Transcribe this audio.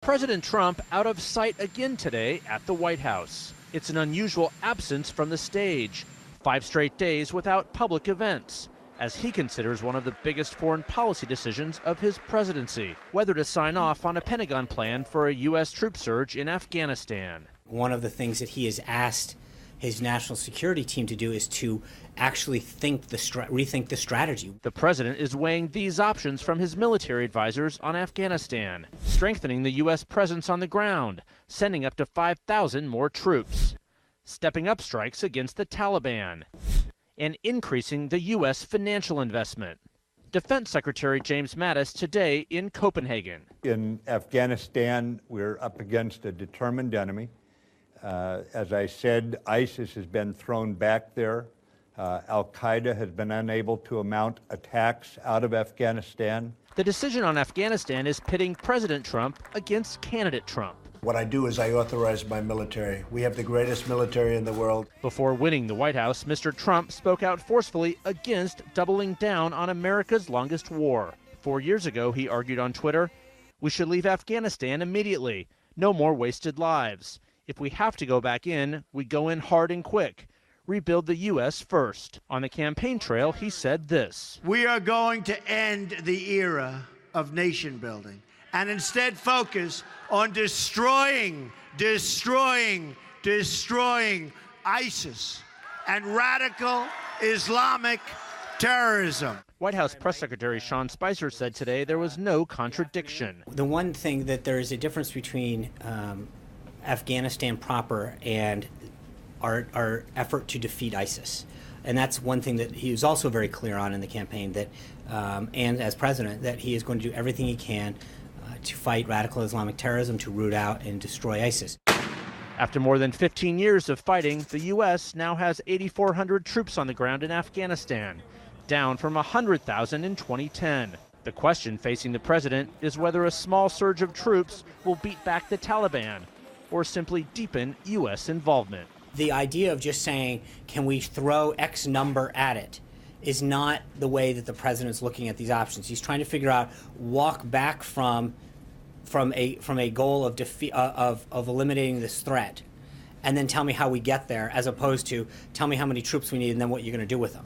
President Trump out of sight again today at the White House. It's an unusual absence from the stage. 5 straight days without public events, as he considers one of the biggest foreign policy decisions of his presidency, whether to sign off on a Pentagon plan for a U.S. troop surge in Afghanistan. One of the things that he has asked his national security team to do is to actually rethink the strategy. The president is weighing these options from his military advisors on Afghanistan, strengthening the U.S. presence on the ground, sending up to 5,000 more troops, stepping up strikes against the Taliban, and increasing the U.S. financial investment. Defense Secretary James Mattis today in Copenhagen. In Afghanistan, we're up against a determined enemy. As I said, ISIS has been thrown back there. Al-Qaeda has been unable to mount attacks out of Afghanistan. The decision on Afghanistan is pitting President Trump against candidate Trump. What I do is I authorize my military. We have the greatest military in the world. Before winning the White House, Mr. Trump spoke out forcefully against doubling down on America's longest war. 4 years ago, he argued on Twitter, "We should leave Afghanistan immediately. No more wasted lives. If we have to go back in, we go in hard and quick. Rebuild the U.S. first." On the campaign trail, he said this: "We are going to end the era of nation building and instead focus on destroying ISIS and radical Islamic terrorism." White House Press Secretary Sean Spicer said today there was no contradiction. The one thing that there is a difference between Afghanistan proper and our effort to defeat ISIS. And that's one thing that he was also very clear on in the campaign, that and as president, that he is going to do everything he can to fight radical Islamic terrorism, to root out and destroy ISIS. After more than 15 years of fighting, the U.S. now has 8,400 troops on the ground in Afghanistan, down from 100,000 in 2010. The question facing the president is whether a small surge of troops will beat back the Taliban or simply deepen U.S. involvement. The idea of just saying, can we throw X number at it, is not the way that the president's looking at these options. He's trying to figure out, walk back from a goal of of eliminating this threat, and then tell me how we get there, as opposed to tell me how many troops we need and then what you're going to do with them.